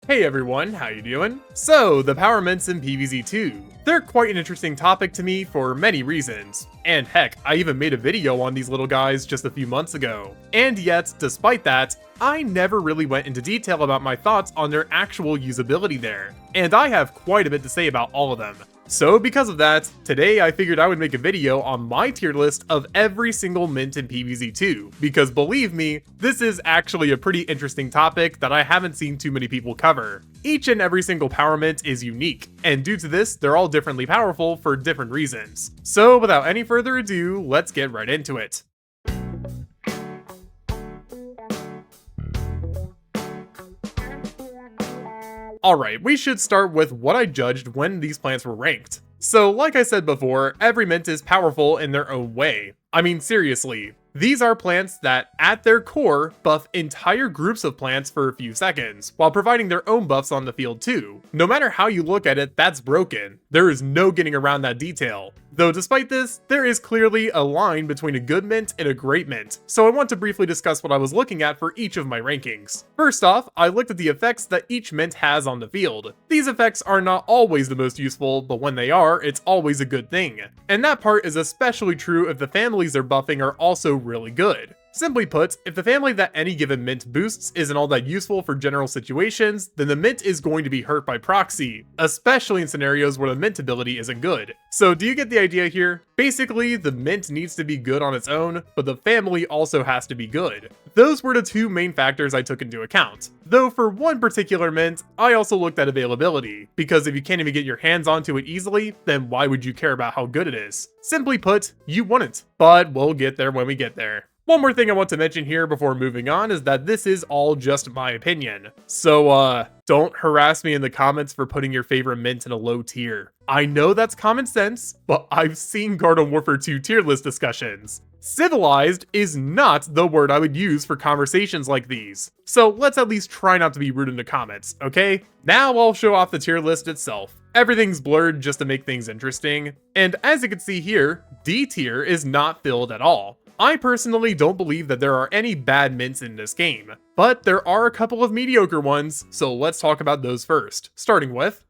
Hey everyone, how you doing? So, the power mints in PVZ2. They're quite an interesting topic to me for many reasons. And heck, I even made a video on these little guys just a few months ago. And yet, despite that, I never really went into detail about my thoughts on their actual usability there. And I have quite a bit to say about all of them. So because of that, today I figured I would make a video on my tier list of every single mint in PVZ2, because believe me, this is actually a pretty interesting topic that I haven't seen too many people cover. Each and every single power mint is unique, and due to this, they're all differently powerful for different reasons. So without any further ado, let's get right into it. Alright, we should start with what I judged when these plants were ranked. So like I said before, every mint is powerful in their own way. I mean seriously, these are plants that, at their core, buff entire groups of plants for a few seconds, while providing their own buffs on the field too. No matter how you look at it, that's broken. There is no getting around that detail. Though despite this, there is clearly a line between a good mint and a great mint, so I want to briefly discuss what I was looking at for each of my rankings. First off, I looked at the effects that each mint has on the field. These effects are not always the most useful, but when they are, it's always a good thing. And that part is especially true if the families they're buffing are also really good. Simply put, if the family that any given mint boosts isn't all that useful for general situations, then the mint is going to be hurt by proxy, especially in scenarios where the mint ability isn't good. So do you get the idea here? Basically, the mint needs to be good on its own, but the family also has to be good. Those were the two main factors I took into account. Though for one particular mint, I also looked at availability, because if you can't even get your hands onto it easily, then why would you care about how good it is? Simply put, you wouldn't. But we'll get there when we get there. One more thing I want to mention here before moving on is that this is all just my opinion. So, don't harass me in the comments for putting your favorite mint in a low tier. I know that's common sense, but I've seen Garden Warfare 2 tier list discussions. Civilized is not the word I would use for conversations like these. So let's at least try not to be rude in the comments, okay? Now I'll show off the tier list itself. Everything's blurred just to make things interesting. And as you can see here, D tier is not filled at all. I personally don't believe that there are any bad mints in this game, but there are a couple of mediocre ones, so let's talk about those first, starting with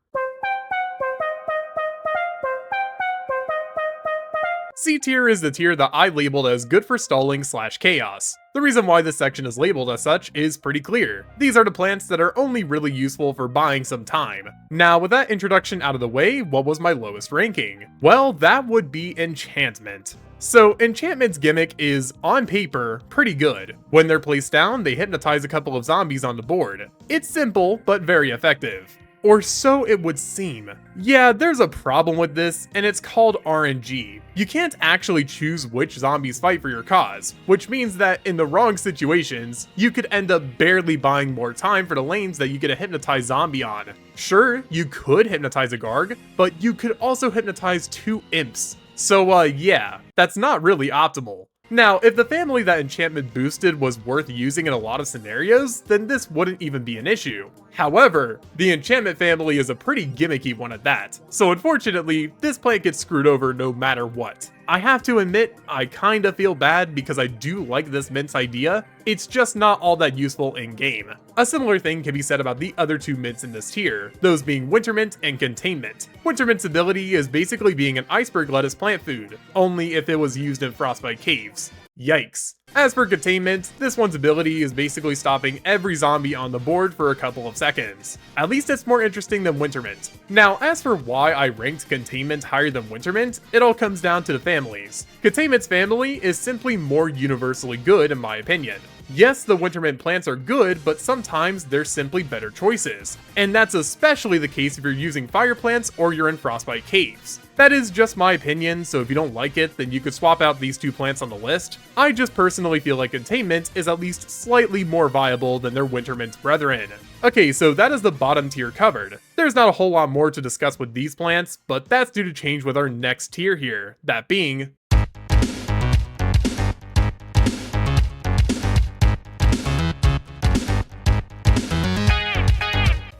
C tier is the tier that I labeled as good for stalling / chaos. The reason why this section is labeled as such is pretty clear. These are the plants that are only really useful for buying some time. Now with that introduction out of the way, what was my lowest ranking? Well, that would be enchantment. So enchantment's gimmick is, on paper, pretty good. When they're placed down, they hypnotize a couple of zombies on the board. It's simple, but very effective. Or so it would seem. Yeah, there's a problem with this, and it's called RNG. You can't actually choose which zombies fight for your cause, which means that in the wrong situations, you could end up barely buying more time for the lanes that you get a hypnotized zombie on. Sure, you could hypnotize a Garg, but you could also hypnotize 2 imps. So yeah, that's not really optimal. Now, if the family that enchantment boosted was worth using in a lot of scenarios, then this wouldn't even be an issue. However, the enchantment family is a pretty gimmicky one at that, so unfortunately, this plant gets screwed over no matter what. I have to admit, I kinda feel bad because I do like this mint's idea, it's just not all that useful in-game. A similar thing can be said about the other 2 mints in this tier, those being Wintermint and Containment. Wintermint's ability is basically being an iceberg lettuce plant food, only if it was used in frostbite caves. Yikes. As for Containment, this one's ability is basically stopping every zombie on the board for a couple of seconds. At least it's more interesting than Wintermint. Now, as for why I ranked Containment higher than Wintermint, it all comes down to the families. Containment's family is simply more universally good in my opinion. Yes, the Wintermint plants are good, but sometimes they're simply better choices. And that's especially the case if you're using fire plants or you're in frostbite caves. That is just my opinion, so if you don't like it, then you could swap out these 2 plants on the list. I just personally feel like Containment is at least slightly more viable than their Wintermint brethren. Okay, so that is the bottom tier covered. There's not a whole lot more to discuss with these plants, but that's due to change with our next tier here, that being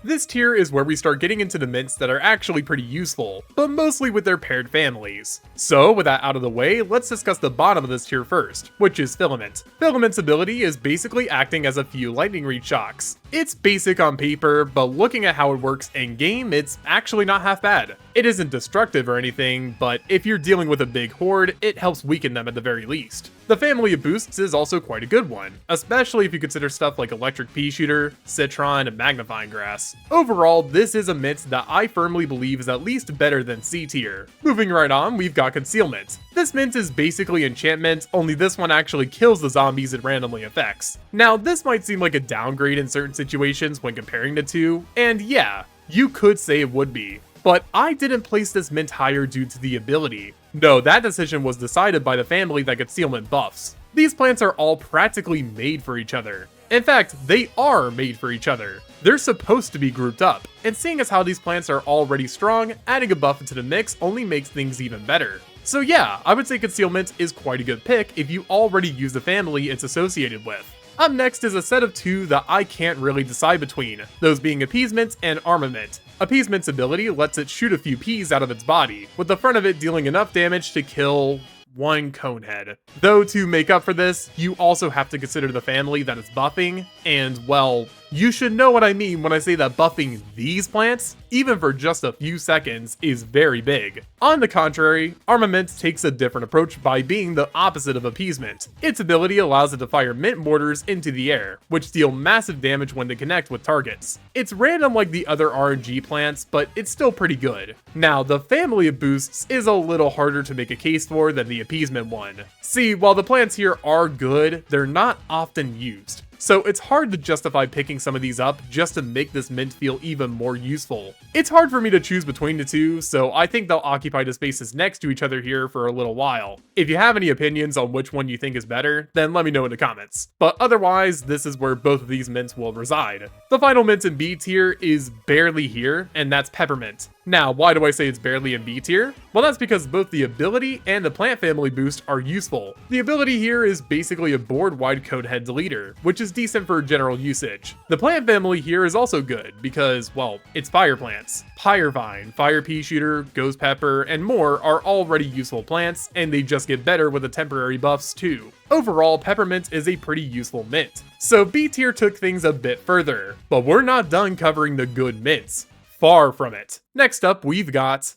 This tier is where we start getting into the mints that are actually pretty useful, but mostly with their paired families. So with that out of the way, let's discuss the bottom of this tier first, which is Filament. Filament's ability is basically acting as a few lightning reed shocks. It's basic on paper, but looking at how it works in game, it's actually not half bad. It isn't destructive or anything, but if you're dealing with a big horde, it helps weaken them at the very least. The family of boosts is also quite a good one, especially if you consider stuff like Electric Pea Shooter, Citron, and Magnifying Grass. Overall, this is a mint that I firmly believe is at least better than C tier. Moving right on, we've got Concealment. This mint is basically enchantment, only this one actually kills the zombies it randomly affects. Now, this might seem like a downgrade in certain situations when comparing the two, and yeah, you could say it would be. But I didn't place this mint higher due to the ability. No, that decision was decided by the family that Concealment buffs. These plants are all practically made for each other. In fact, they are made for each other. They're supposed to be grouped up, and seeing as how these plants are already strong, adding a buff into the mix only makes things even better. So yeah, I would say Concealment is quite a good pick if you already use the family it's associated with. Up next is a set of two that I can't really decide between, those being Appeasement and Armament. Appeasement's ability lets it shoot a few peas out of its body, with the front of it dealing enough damage to kill one Conehead. Though to make up for this, you also have to consider the family that it's buffing, and well, you should know what I mean when I say that buffing these plants, even for just a few seconds, is very big. On the contrary, Armament takes a different approach by being the opposite of Appeasement. Its ability allows it to fire mint mortars into the air, which deal massive damage when they connect with targets. It's random like the other RNG plants, but it's still pretty good. Now, the family of boosts is a little harder to make a case for than the Appeasement one. See, while the plants here are good, they're not often used. So it's hard to justify picking some of these up just to make this mint feel even more useful. It's hard for me to choose between the two, so I think they'll occupy the spaces next to each other here for a little while. If you have any opinions on which one you think is better, then let me know in the comments. But otherwise, this is where both of these mints will reside. The final mint in B tier is barely here, and that's Peppermint. Now, why do I say it's barely in B tier? Well, that's because both the ability and the plant family boost are useful. The ability here is basically a board-wide Conehead deleter, which is decent for general usage. The plant family here is also good because, well, it's fire plants. Pyrevine, Fire Pea Shooter, Ghost Pepper, and more are already useful plants, and they just get better with the temporary buffs too. Overall, Peppermint is a pretty useful mint. So B tier took things a bit further, but we're not done covering the good mints. Far from it. Next up, we've got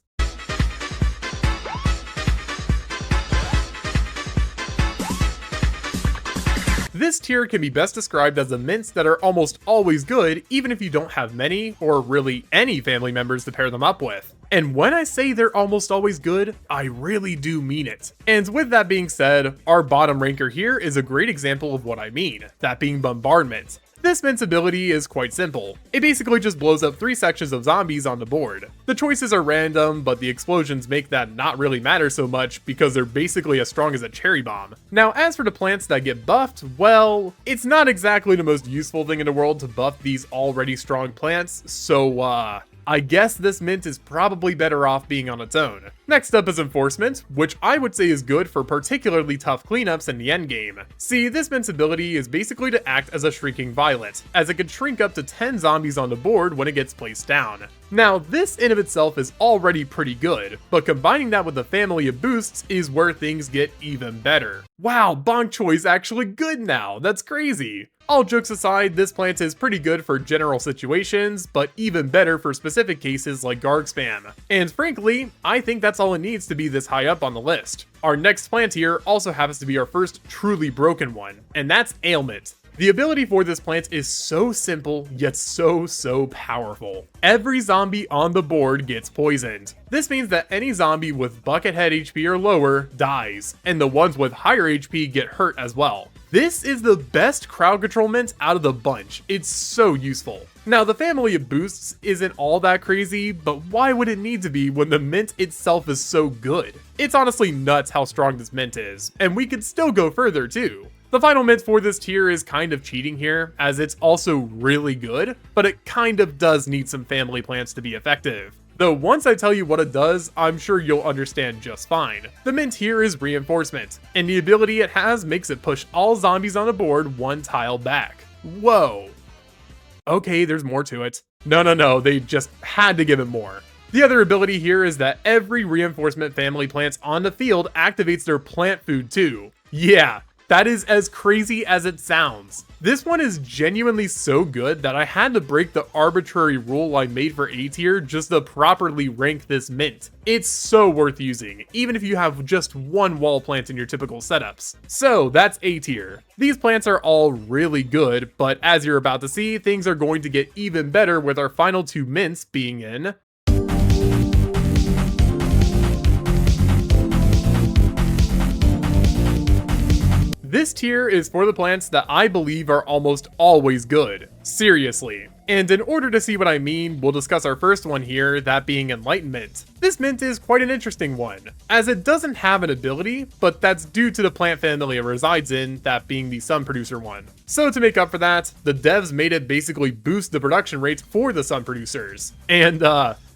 this tier can be best described as the mints that are almost always good, even if you don't have many, or really any family members to pair them up with. And when I say they're almost always good, I really do mean it. And with that being said, our bottom ranker here is a great example of what I mean, that being Bombardment. This mint's ability is quite simple. It basically just blows up 3 sections of zombies on the board. The choices are random, but the explosions make that not really matter so much because they're basically as strong as a cherry bomb. Now, as for the plants that get buffed, well, it's not exactly the most useful thing in the world to buff these already strong plants, so I guess this mint is probably better off being on its own. Next up is Enforcement, which I would say is good for particularly tough cleanups in the endgame. See, this mint's ability is basically to act as a Shrieking Violet, as it can shrink up to 10 zombies on the board when it gets placed down. Now, this in of itself is already pretty good, but combining that with the family of boosts is where things get even better. Wow, Bok Choy's actually good now, that's crazy! All jokes aside, this plant is pretty good for general situations, but even better for specific cases like Garg Spam. And frankly, I think that's all it needs to be this high up on the list. Our next plant here also happens to be our first truly broken one, and that's Ailment. The ability for this plant is so simple, yet so powerful. Every zombie on the board gets poisoned. This means that any zombie with Buckethead HP or lower dies, and the ones with higher HP get hurt as well. This is the best crowd control mint out of the bunch. It's so useful. Now, the family of boosts isn't all that crazy, but why would it need to be when the mint itself is so good? It's honestly nuts how strong this mint is, and we could still go further too. The final mint for this tier is kind of cheating here, as it's also really good, but it kind of does need some family plants to be effective. Though once I tell you what it does, I'm sure you'll understand just fine. The mint here is Reinforcement, and the ability it has makes it push all zombies on the board 1 tile back. Whoa. Okay, there's more to it. No, they just had to give it more. The other ability here is that every Reinforcement family plant on the field activates their plant food too. Yeah, That is as crazy as it sounds. This one is genuinely so good that I had to break the arbitrary rule I made for A tier just to properly rank this mint. It's so worth using, even if you have just one wall plant in your typical setups. So that's A tier. These plants are all really good, but as you're about to see, things are going to get even better with our final two mints being in This tier is for the plants that I believe are almost always good. Seriously. And in order to see what I mean, we'll discuss our first one here, that being Enlightenment. This mint is quite an interesting one, as it doesn't have an ability, but that's due to the plant family it resides in, that being the sun producer one. So to make up for that, the devs made it basically boost the production rates for the sun producers. And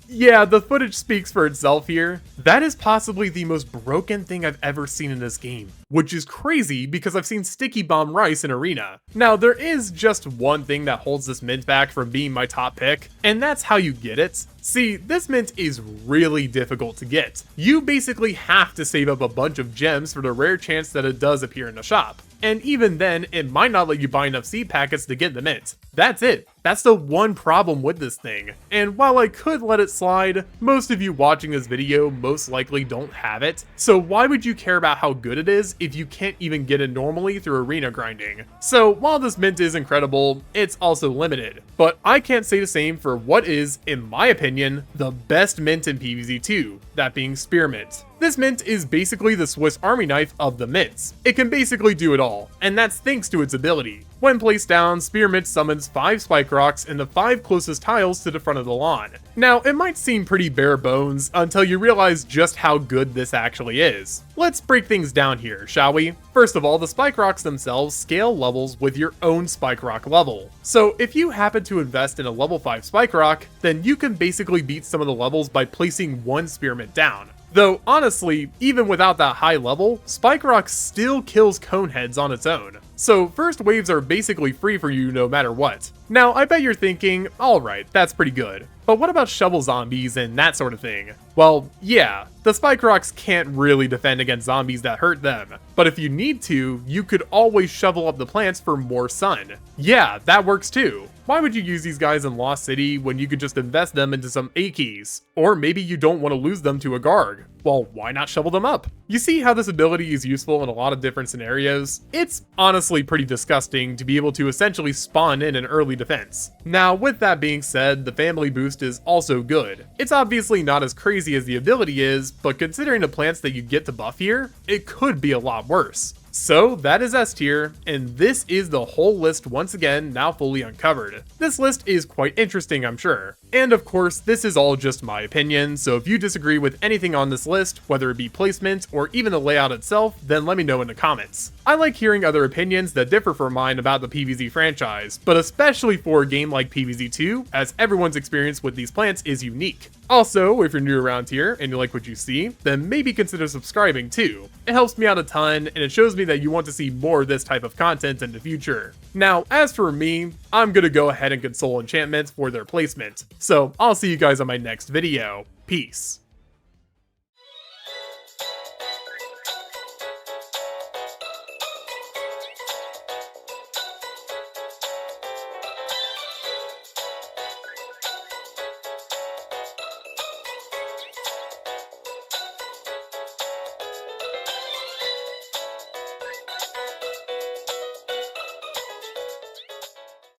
yeah, the footage speaks for itself here. That is possibly the most broken thing I've ever seen in this game, which is crazy because I've seen Sticky Bomb Rice in Arena. Now, there is just one thing that holds this mint back from being my top pick, and that's how you get it. See, this mint is really difficult to get. You basically have to save up a bunch of gems for the rare chance that it does appear in the shop. And even then, it might not let you buy enough seed packets to get the mint. That's it. That's the one problem with this thing. And while I could let it slide, most of you watching this video most likely don't have it. So why would you care about how good it is if you can't even get it normally through arena grinding? So while this mint is incredible, it's also limited. But I can't say the same for what is, in my opinion, the best mint in PVZ2, that being Spearmint. This mint is basically the Swiss Army knife of the mints. It can basically do it all, and that's thanks to its ability. When placed down, Spearmint summons 5 Spike Rocks in the 5 closest tiles to the front of the lawn. Now, it might seem pretty bare bones until you realize just how good this actually is. Let's break things down here, shall we? First of all, the Spike Rocks themselves scale levels with your own Spike Rock level. So if you happen to invest in a level 5 Spike Rock, then you can basically beat some of the levels by placing one Spearmint down. Though, honestly, even without that high level, Spike Rock still kills Coneheads on its own. So first waves are basically free for you no matter what. Now, I bet you're thinking, alright, that's pretty good. But what about shovel zombies and that sort of thing? Well, yeah, the Spike Rocks can't really defend against zombies that hurt them. But if you need to, you could always shovel up the plants for more sun. Yeah, that works too. Why would you use these guys in Lost City when you could just invest them into some A keys? Or maybe you don't want to lose them to a Garg. Well, why not shovel them up? You see how this ability is useful in a lot of different scenarios? It's honestly pretty disgusting to be able to essentially spawn in an early defense. Now, with that being said, the family boost is also good. It's obviously not as crazy as the ability is, but considering the plants that you get to buff here, it could be a lot worse. So that is S tier, and this is the whole list once again, now fully uncovered. This list is quite interesting, I'm sure. And of course, this is all just my opinion, so if you disagree with anything on this list, whether it be placement or even the layout itself, then let me know in the comments. I like hearing other opinions that differ from mine about the PVZ franchise, but especially for a game like PVZ2, as everyone's experience with these plants is unique. Also, if you're new around here and you like what you see, then maybe consider subscribing too. It helps me out a ton, and it shows me that you want to see more of this type of content in the future. Now, as for me, I'm gonna go ahead and console enchantments for their placement. So I'll see you guys on my next video. Peace.